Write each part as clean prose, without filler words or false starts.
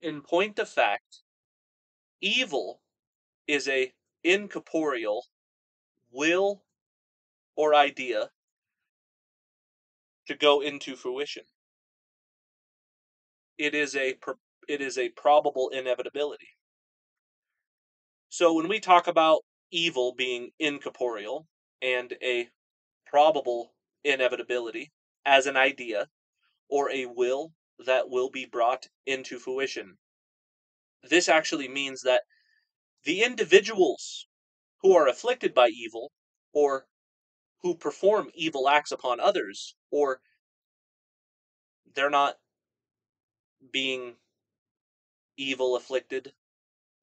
In point of fact, evil is a incorporeal will or idea to go into fruition. It is a probable inevitability. So when we talk about evil being incorporeal and a probable inevitability as an idea or a will that will be brought into fruition, this actually means that the individuals who are afflicted by evil or who perform evil acts upon others, or they're not being evil afflicted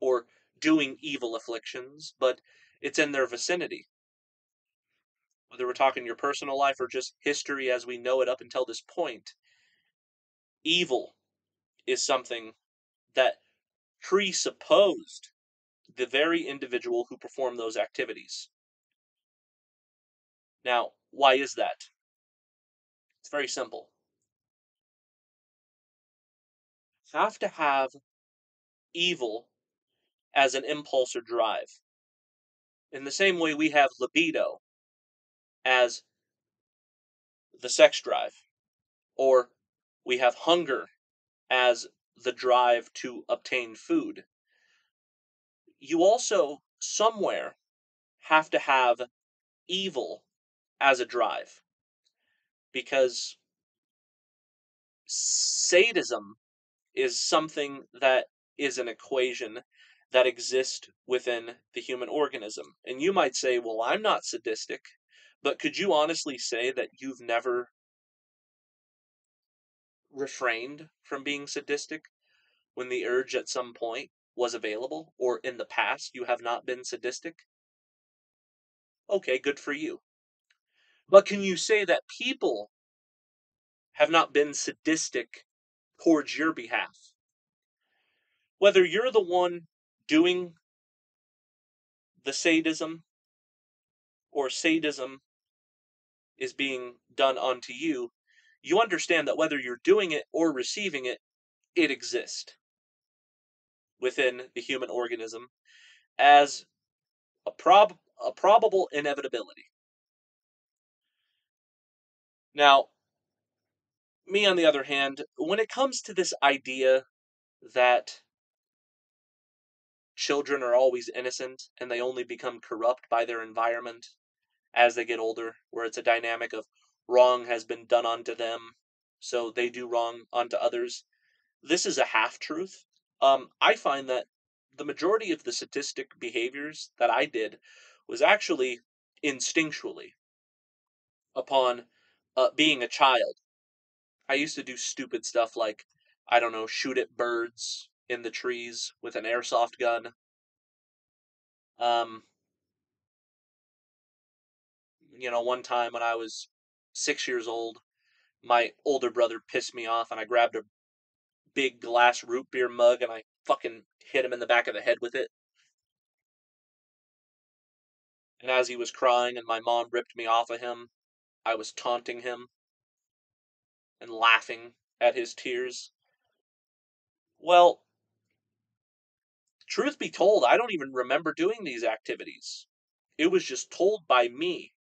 or doing evil afflictions, but it's in their vicinity. Whether we're talking your personal life or just history as we know it up until this point, evil is something that presupposed the very individual who performed those activities. Now, why is that? It's very simple. You have to have evil as an impulse or drive. In the same way we have libido as the sex drive, or we have hunger as the drive to obtain food. You also somewhere have to have evil as a drive, because sadism is something that is an equation that exists within the human organism. And you might say, well, I'm not sadistic, but could you honestly say that you've never refrained from being sadistic when the urge at some point was available, or in the past you have not been sadistic? Okay, good for you. But can you say that people have not been sadistic towards your behalf? Whether you're the one doing the sadism or sadism is being done unto you, you understand that whether you're doing it or receiving it, it exists within the human organism as a probable inevitability. Now, me on the other hand, when it comes to this idea that children are always innocent and they only become corrupt by their environment as they get older, where it's a dynamic of wrong has been done unto them, so they do wrong unto others, this is a half truth. I find that the majority of the sadistic behaviors that I did was actually instinctually upon being a child. I used to do stupid stuff like, I don't know, shoot at birds in the trees with an airsoft gun. Um, one time when I was 6 years old, my older brother pissed me off and I grabbed a big glass root beer mug and I fucking hit him in the back of the head with it. And as he was crying and my mom ripped me off of him, I was taunting him and laughing at his tears. Well, truth be told, I don't even remember doing these activities. It was just told by me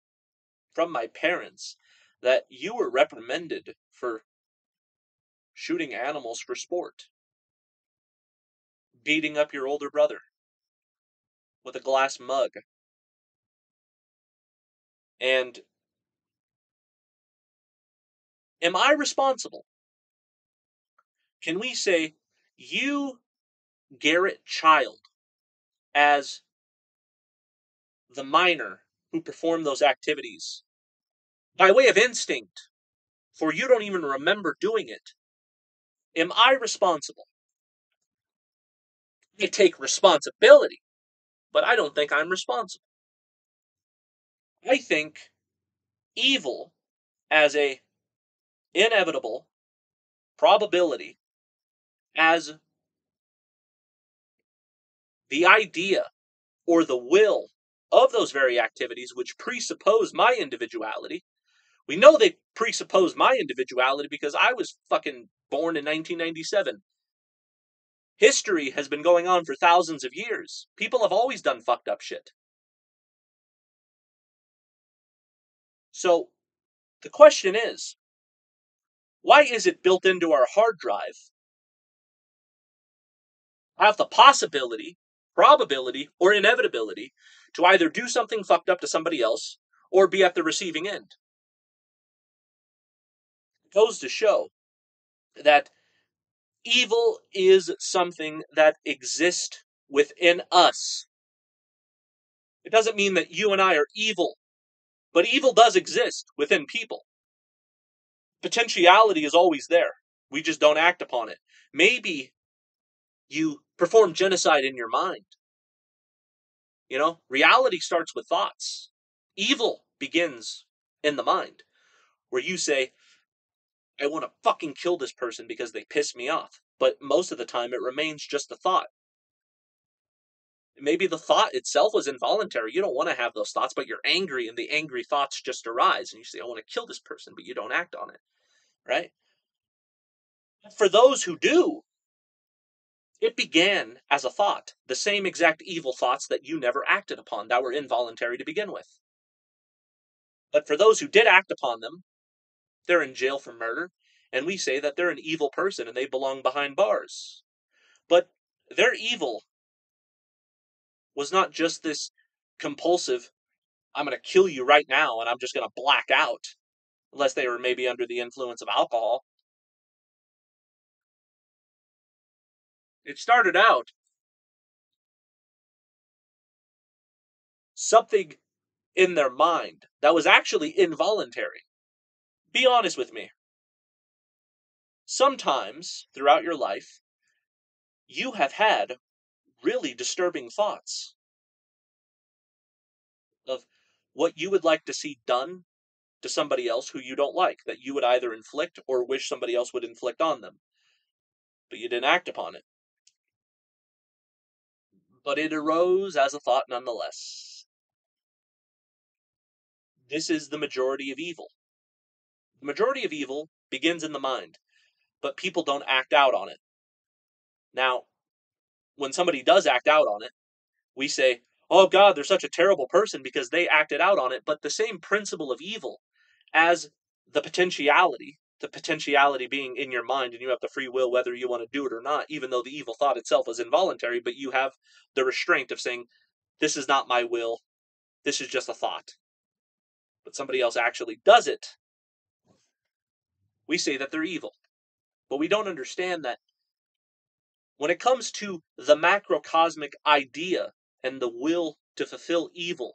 from my parents that you were reprimanded for shooting animals for sport, beating up your older brother with a glass mug. And am I responsible? Can we say, you, Garrett Child, as the minor who performed those activities, by way of instinct, for you don't even remember doing it, am I responsible? I take responsibility, but I don't think I'm responsible. I think evil as a inevitable probability, as the idea or the will of those very activities which presuppose my individuality. We know they presuppose my individuality because I was fucking born in 1997. History has been going on for thousands of years. People have always done fucked up shit. So the question is, why is it built into our hard drive have the possibility, probability, or inevitability to either do something fucked up to somebody else or be at the receiving end? It goes to show that evil is something that exists within us. It doesn't mean that you and I are evil, but evil does exist within people. Potentiality is always there. We just don't act upon it. Maybe you perform genocide in your mind. You know, reality starts with thoughts. Evil begins in the mind, where you say, I want to fucking kill this person because they piss me off. But most of the time, it remains just a thought. Maybe the thought itself was involuntary. You don't want to have those thoughts, but you're angry, and the angry thoughts just arise. And you say, I want to kill this person, but you don't act on it, right? For those who do, it began as a thought, the same exact evil thoughts that you never acted upon, that were involuntary to begin with. But for those who did act upon them, they're in jail for murder, and we say that they're an evil person and they belong behind bars. But their evil was not just this compulsive, I'm going to kill you right now and I'm just going to black out, unless they were maybe under the influence of alcohol. It started out something in their mind that was actually involuntary. Be honest with me. Sometimes throughout your life, you have had really disturbing thoughts of what you would like to see done to somebody else who you don't like, that you would either inflict or wish somebody else would inflict on them. But you didn't act upon it. But it arose as a thought nonetheless. This is the majority of evil. The majority of evil begins in the mind, but people don't act out on it. Now, when somebody does act out on it, we say, oh God, they're such a terrible person because they acted out on it. But the same principle of evil as the potentiality being in your mind, and you have the free will whether you want to do it or not, even though the evil thought itself is involuntary, but you have the restraint of saying, this is not my will, this is just a thought. But somebody else actually does it, we say that they're evil. But we don't understand that when it comes to the macrocosmic idea and the will to fulfill evil,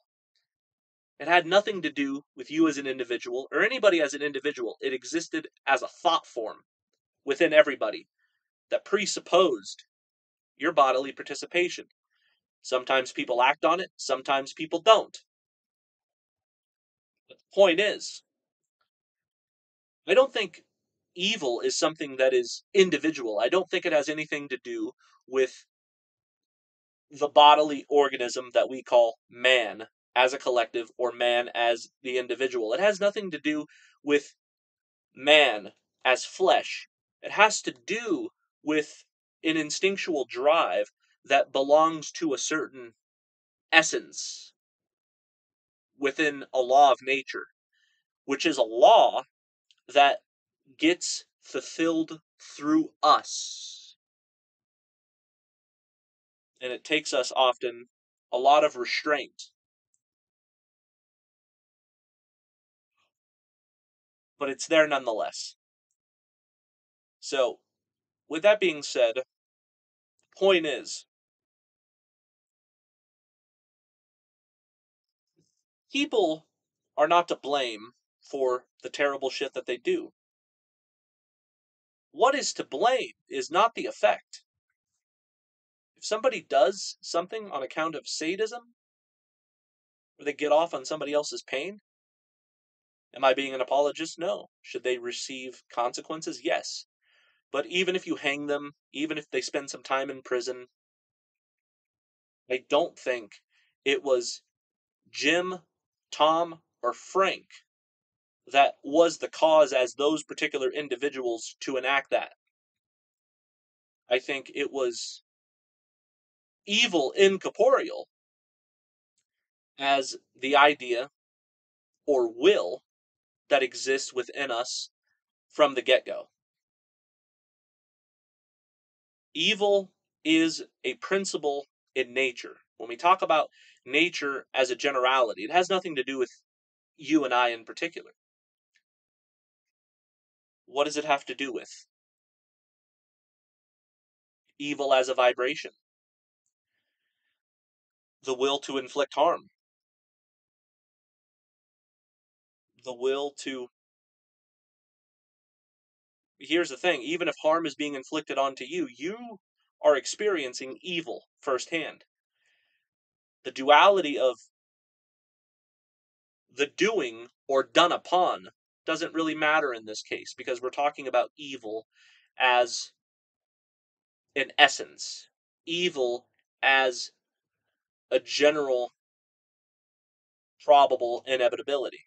it had nothing to do with you as an individual or anybody as an individual. It existed as a thought form within everybody that presupposed your bodily participation. Sometimes people act on it, sometimes people don't. But the point is, I don't think evil is something that is individual. I don't think it has anything to do with the bodily organism that we call man as a collective or man as the individual. It has nothing to do with man as flesh. It has to do with an instinctual drive that belongs to a certain essence within a law of nature, which is a law that gets fulfilled through us. And it takes us often a lot of restraint. But it's there nonetheless. So, with that being said, the point is, people are not to blame for the terrible shit that they do. What is to blame is not the effect. If somebody does something on account of sadism, or they get off on somebody else's pain, am I being an apologist? No. Should they receive consequences? Yes. But even if you hang them, even if they spend some time in prison, I don't think it was Jim, Tom, or Frank that was the cause as those particular individuals to enact that. I think it was evil incorporeal as the idea or will that exists within us from the get-go. Evil is a principle in nature. When we talk about nature as a generality, it has nothing to do with you and I in particular. What does it have to do with? Evil as a vibration. The will to inflict harm. The will to... Here's the thing, even if harm is being inflicted onto you, you are experiencing evil firsthand. The duality of the doing or done upon doesn't really matter in this case, because we're talking about evil as an essence, evil as a general probable inevitability.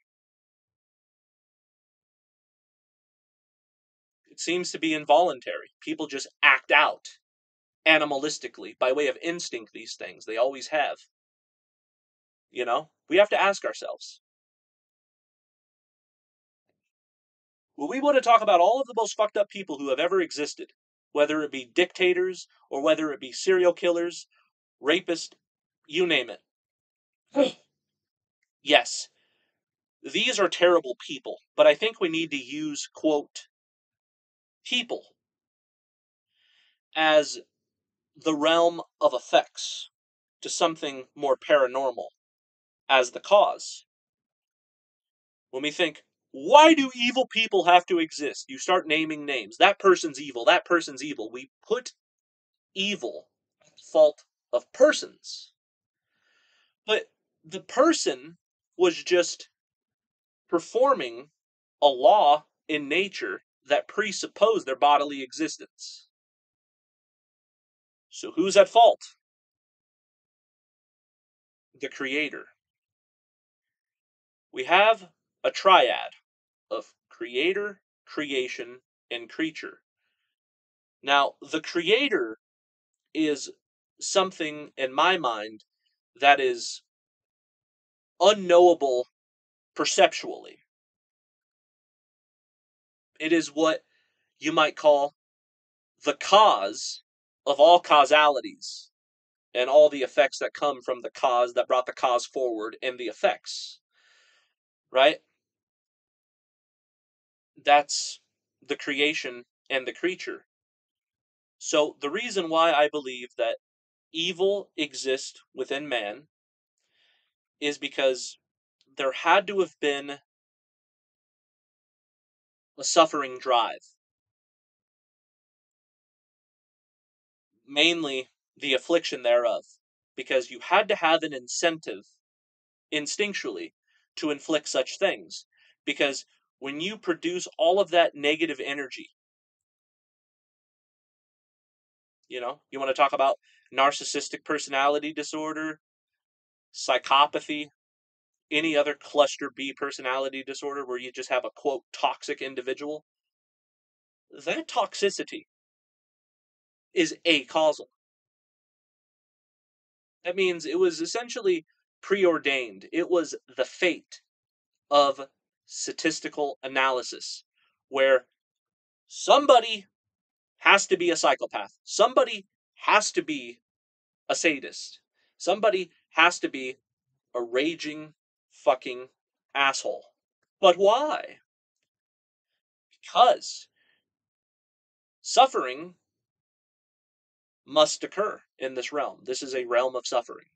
It seems to be involuntary. People just act out animalistically by way of instinct these things. They always have. You know, we have to ask ourselves, well, we want to talk about all of the most fucked up people who have ever existed, whether it be dictators or whether it be serial killers, rapists, you name it. Yes, these are terrible people, but I think we need to use, quote, people as the realm of effects to something more paranormal as the cause. When we think, why do evil people have to exist? You start naming names. That person's evil. That person's evil. We put evil at the fault of persons. But the person was just performing a law in nature that presupposed their bodily existence. So who's at fault? The creator. We have a triad of creator, creation, and creature. Now, the creator is something in my mind that is unknowable perceptually. It is what you might call the cause of all causalities and all the effects that come from the cause that brought the cause forward and the effects. Right? That's the creation and the creature. So the reason why I believe that evil exists within man is because there had to have been a suffering drive. Mainly the affliction thereof. Because you had to have an incentive, instinctually, to inflict such things. Because when you produce all of that negative energy, you want to talk about narcissistic personality disorder, psychopathy, any other cluster B personality disorder where you just have a, quote, toxic individual, that toxicity is acausal. That means it was essentially preordained. It was the fate of statistical analysis, where somebody has to be a psychopath. Somebody has to be a sadist. Somebody has to be a raging fucking asshole. But why? Because suffering must occur in this realm. This is a realm of suffering.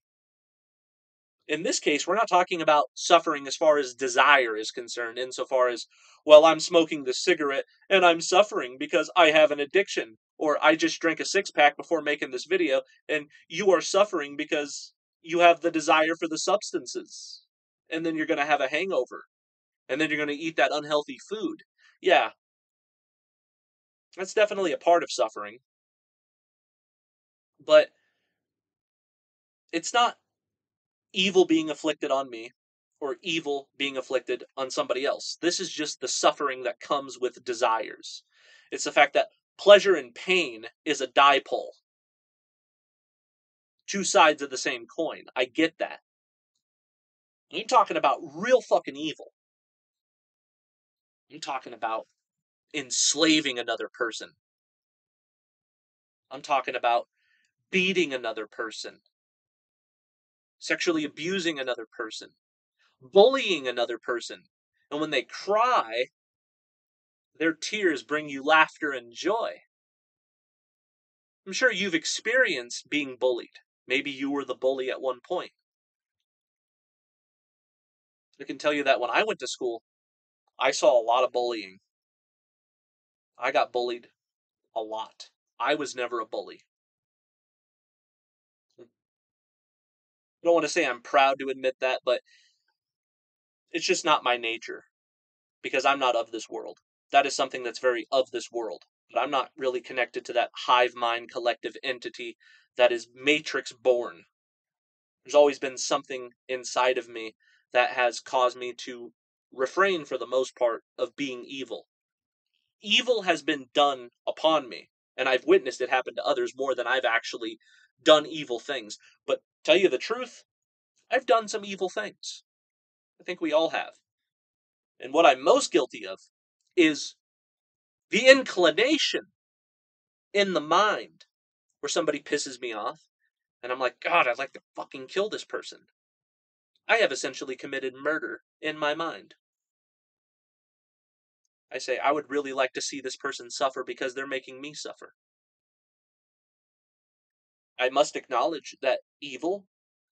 In this case, we're not talking about suffering as far as desire is concerned, insofar as, well, I'm smoking this cigarette and I'm suffering because I have an addiction, or I just drank a six-pack before making this video, and you are suffering because you have the desire for the substances. And then you're going to have a hangover. And then you're going to eat that unhealthy food. Yeah, that's definitely a part of suffering. But it's not evil being afflicted on me or evil being afflicted on somebody else. This is just the suffering that comes with desires. It's the fact that pleasure and pain is a dipole. Two sides of the same coin. I get that. I'm talking about real fucking evil. I'm talking about enslaving another person. I'm talking about beating another person, sexually abusing another person, bullying another person. And when they cry, their tears bring you laughter and joy. I'm sure you've experienced being bullied. Maybe you were the bully at one point. I can tell you that when I went to school, I saw a lot of bullying. I got bullied a lot. I was never a bully. I don't want to say I'm proud to admit that, but it's just not my nature because I'm not of this world. That is something that's very of this world, but I'm not really connected to that hive mind collective entity that is matrix born. There's always been something inside of me that has caused me to refrain, for the most part, of being evil. Evil has been done upon me, and I've witnessed it happen to others more than I've actually done evil things. But tell you the truth, I've done some evil things. I think we all have. And what I'm most guilty of is the inclination in the mind where somebody pisses me off, and I'm like, God, I'd like to fucking kill this person. I have essentially committed murder in my mind. I say, I would really like to see this person suffer because they're making me suffer. I must acknowledge that evil,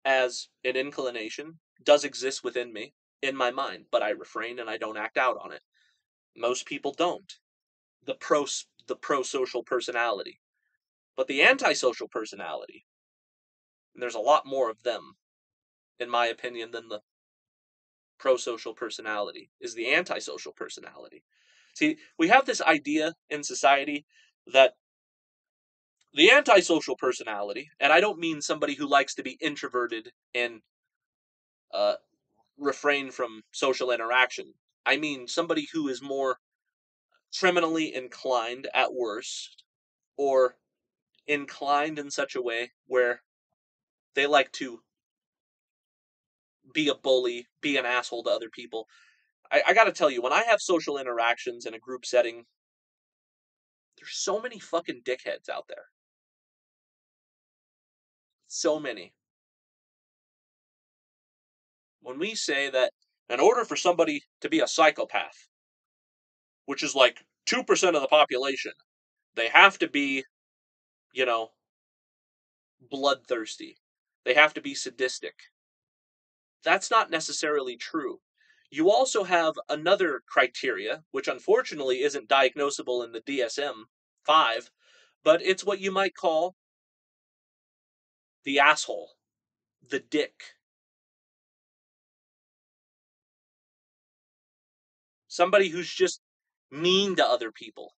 as an inclination, does exist within me, in my mind, but I refrain and I don't act out on it. Most people don't. The pro-social personality. But the antisocial personality, and there's a lot more of them, in my opinion, than the pro-social personality, is the antisocial personality. See, we have this idea in society that the antisocial personality, and I don't mean somebody who likes to be introverted and uh, refrain from social interaction. I mean somebody who is more criminally inclined at worst, or inclined in such a way where they like to be a bully, be an asshole to other people. I gotta tell you, when I have social interactions in a group setting, there's so many fucking dickheads out there. So many. When we say that in order for somebody to be a psychopath, which is like 2% of the population, they have to be, you know, bloodthirsty. They have to be sadistic. That's not necessarily true. You also have another criteria, which unfortunately isn't diagnosable in the DSM-5, but it's what you might call the asshole, the dick. Somebody who's just mean to other people.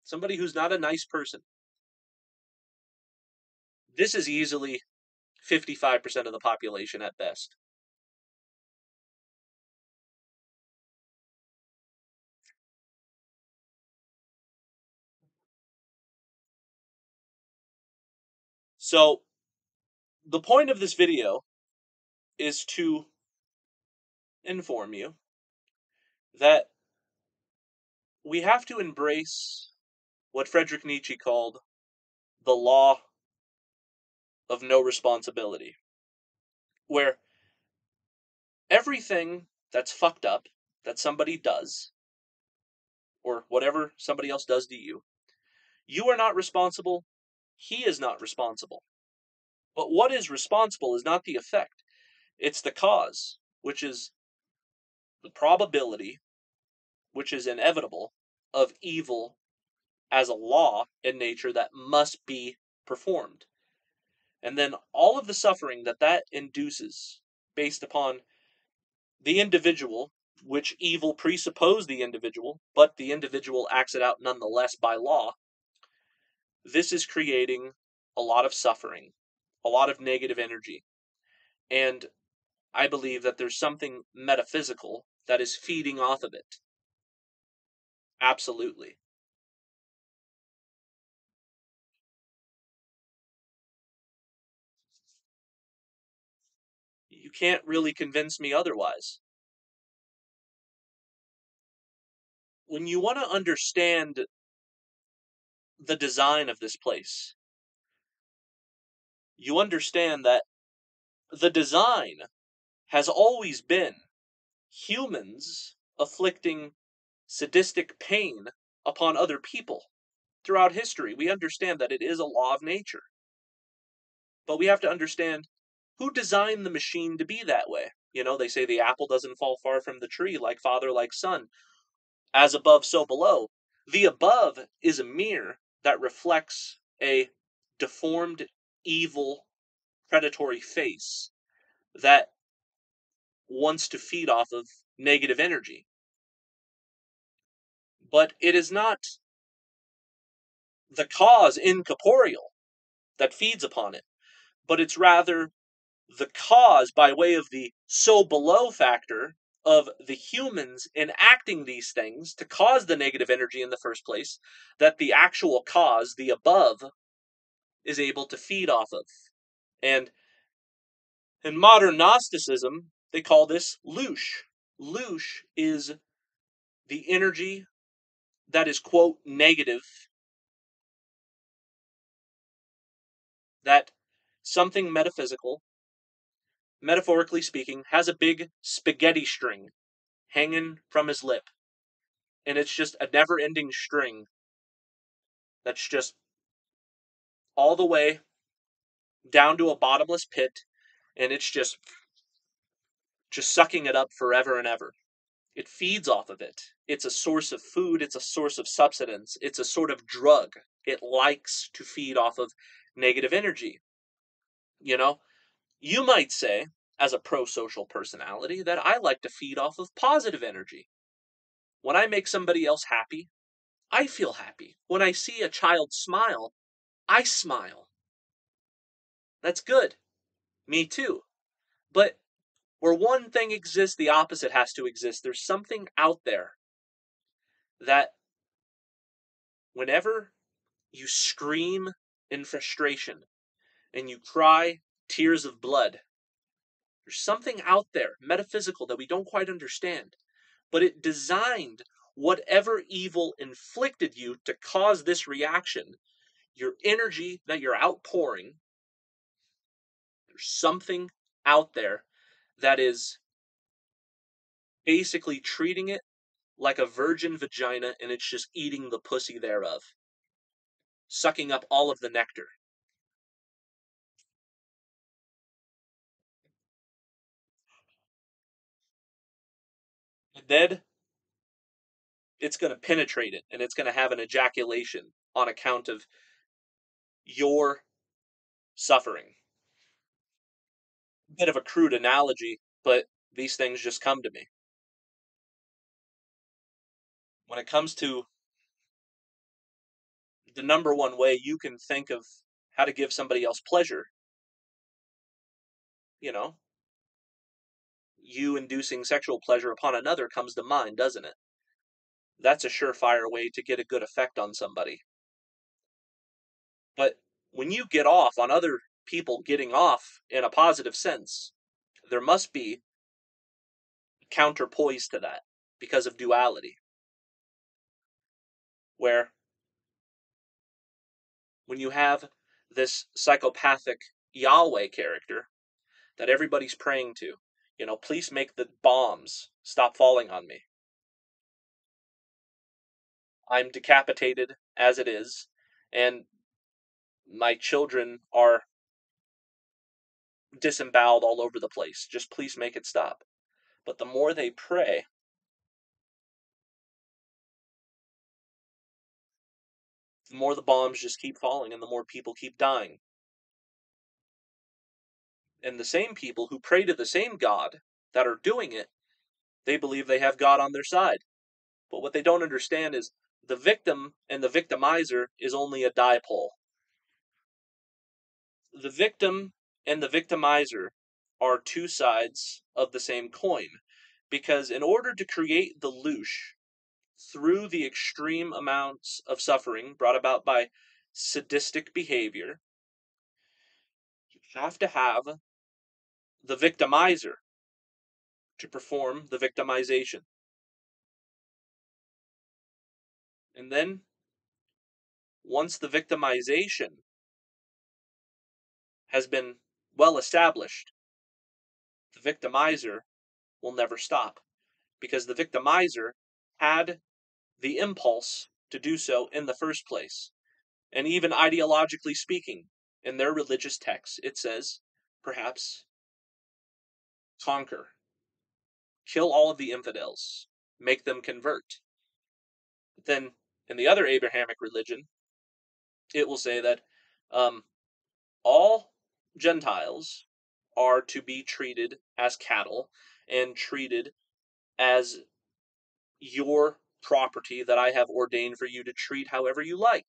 Somebody who's not a nice person. This is easily 55% of the population at best. So, the point of this video is to inform you that we have to embrace what Friedrich Nietzsche called the law of no responsibility, where everything that's fucked up that somebody does, or whatever somebody else does to you, you are not responsible, he is not responsible. But what is responsible is not the effect, it's the cause, which is the probability, which is inevitable, of evil as a law in nature that must be performed. And then all of the suffering that that induces based upon the individual, which evil presuppose the individual, but the individual acts it out nonetheless by law, this is creating a lot of suffering, a lot of negative energy. And I believe that there's something metaphysical that is feeding off of it. Absolutely. You can't really convince me otherwise. When you want to understand the design of this place, you understand that the design has always been humans afflicting sadistic pain upon other people. Throughout history, we understand that it is a law of nature. But we have to understand who designed the machine to be that way. You know, they say the apple doesn't fall far from the tree, like father, like son. As above, so below. The above is a mirror that reflects a deformed, evil, predatory face that wants to feed off of negative energy. But it is not the cause incorporeal that feeds upon it, but it's rather the cause by way of the so below factor of the humans enacting these things to cause the negative energy in the first place, that the actual cause, the above, is able to feed off of. And in modern Gnosticism, they call this loosh. Loosh is the energy that is, quote, negative, that something metaphysical, metaphorically speaking, has a big spaghetti string hanging from his lip. And it's just a never ending string that's just all the way down to a bottomless pit, and it's just sucking it up forever and ever. It feeds off of it. It's a source of food, it's a source of substance, it's a sort of drug. It likes to feed off of negative energy. You know, you might say, as a pro-social personality, that I like to feed off of positive energy. When I make somebody else happy, I feel happy. When I see a child smile, I smile. That's good. Me too. But where one thing exists, the opposite has to exist. There's something out there that whenever you scream in frustration and you cry tears of blood, there's something out there, metaphysical, that we don't quite understand. But it designed whatever evil inflicted you to cause this reaction. Your energy that you're outpouring, there's something out there that is basically treating it like a virgin vagina, and it's just eating the pussy thereof, sucking up all of the nectar. And then it's going to penetrate it, and it's going to have an ejaculation on account of your suffering. Bit of a crude analogy, but these things just come to me. When it comes to the number one way you can think of how to give somebody else pleasure, you know, you inducing sexual pleasure upon another comes to mind, doesn't it? That's a surefire way to get a good effect on somebody. But when you get off on other people getting off in a positive sense, there must be counterpoise to that because of duality. Where when you have this psychopathic Yahweh character that everybody's praying to, please make the bombs stop falling on me. I'm decapitated as it is, and my children are disemboweled all over the place. Just please make it stop. But the more they pray, the more the bombs just keep falling and the more people keep dying. And the same people who pray to the same God that are doing it, they believe they have God on their side. But what they don't understand is the victim and the victimizer is only a dipole. The victim and the victimizer are two sides of the same coin. Because in order to create the loosh through the extreme amounts of suffering brought about by sadistic behavior, you have to have the victimizer to perform the victimization. And then, once the victimization has been well established, the victimizer will never stop, because the victimizer had the impulse to do so in the first place. And even ideologically speaking, in their religious texts, it says, perhaps, conquer, kill all of the infidels, make them convert. But then, in the other Abrahamic religion, it will say that all Gentiles are to be treated as cattle and treated as your property that I have ordained for you to treat however you like.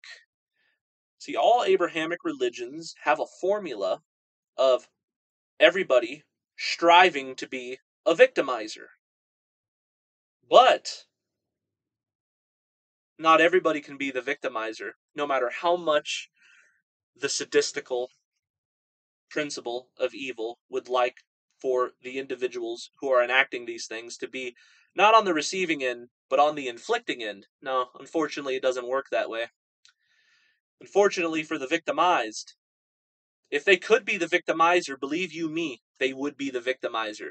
See, all Abrahamic religions have a formula of everybody striving to be a victimizer. But not everybody can be the victimizer, no matter how much the sadistical principle of evil would like for the individuals who are enacting these things to be not on the receiving end, but on the inflicting end. No, unfortunately, it doesn't work that way. Unfortunately for the victimized, if they could be the victimizer, believe you me, they would be the victimizer.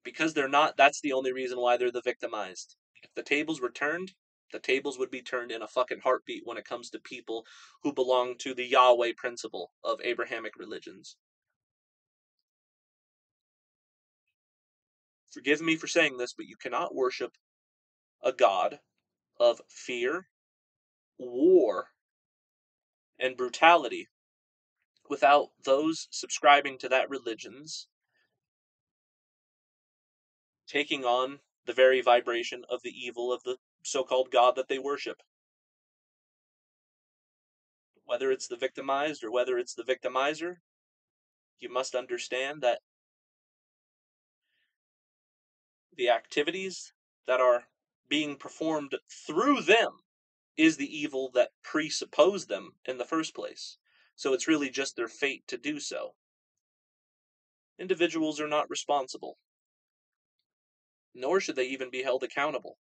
Because they're not, that's the only reason why they're the victimized. If the tables were turned, the tables would be turned in a fucking heartbeat when it comes to people who belong to the Yahweh principle of Abrahamic religions. Forgive me for saying this, but you cannot worship a God of fear, war, and brutality without those subscribing to that religion's taking on the very vibration of the evil of the so-called God that they worship. Whether it's the victimized or whether it's the victimizer, you must understand that the activities that are being performed through them is the evil that presupposed them in the first place. So it's really just their fate to do so. Individuals are not responsible, nor should they even be held accountable.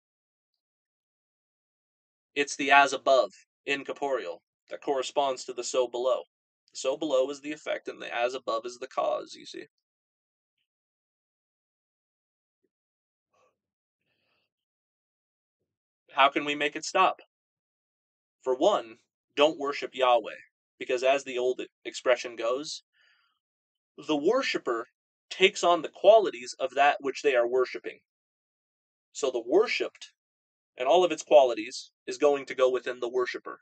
It's the as above, incorporeal, that corresponds to the so below. The so below is the effect, and the as above is the cause, you see. How can we make it stop? For one, don't worship Yahweh, because as the old expression goes, the worshipper takes on the qualities of that which they are worshiping. So the worshipped and all of its qualities is going to go within the worshipper.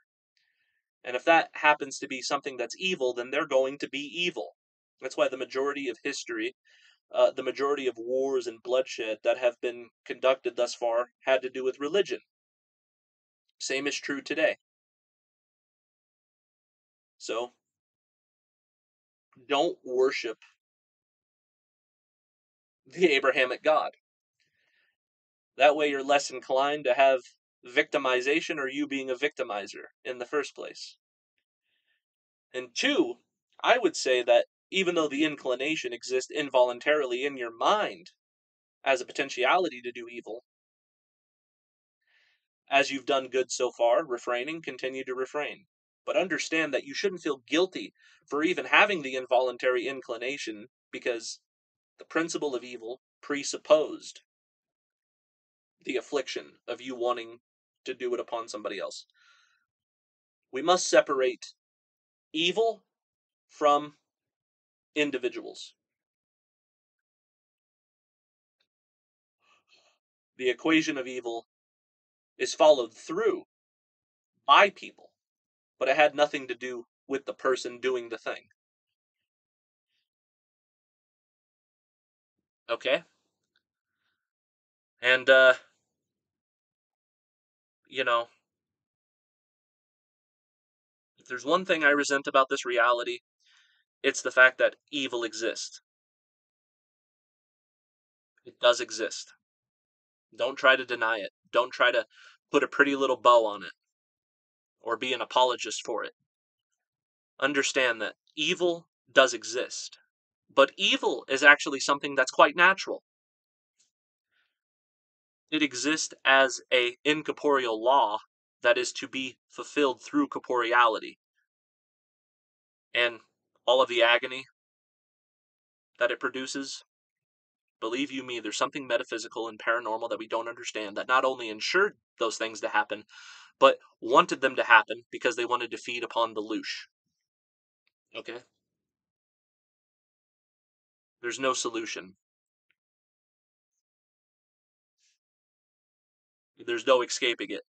And if that happens to be something that's evil, then they're going to be evil. That's why the majority of history, the majority of wars and bloodshed that have been conducted thus far had to do with religion. Same is true today. So, don't worship the Abrahamic God. That way you're less inclined to have victimization or you being a victimizer in the first place. And two, I would say that even though the inclination exists involuntarily in your mind as a potentiality to do evil, as you've done good so far, refraining, continue to refrain. But understand that you shouldn't feel guilty for even having the involuntary inclination, because the principle of evil presupposed the affliction of you wanting to do it upon somebody else. We must separate evil from individuals. The equation of evil is followed through by people, but it had nothing to do with the person doing the thing. Okay? And, you know, if there's one thing I resent about this reality, it's the fact that evil exists. It does exist. Don't try to deny it. Don't try to put a pretty little bow on it or be an apologist for it. Understand that evil does exist, but evil is actually something that's quite natural. It exists as a incorporeal law that is to be fulfilled through corporeality. And all of the agony that it produces, believe you me, there's something metaphysical and paranormal that we don't understand that not only ensured those things to happen, but wanted them to happen because they wanted to feed upon the loosh. Okay? There's no solution. There's no escaping it.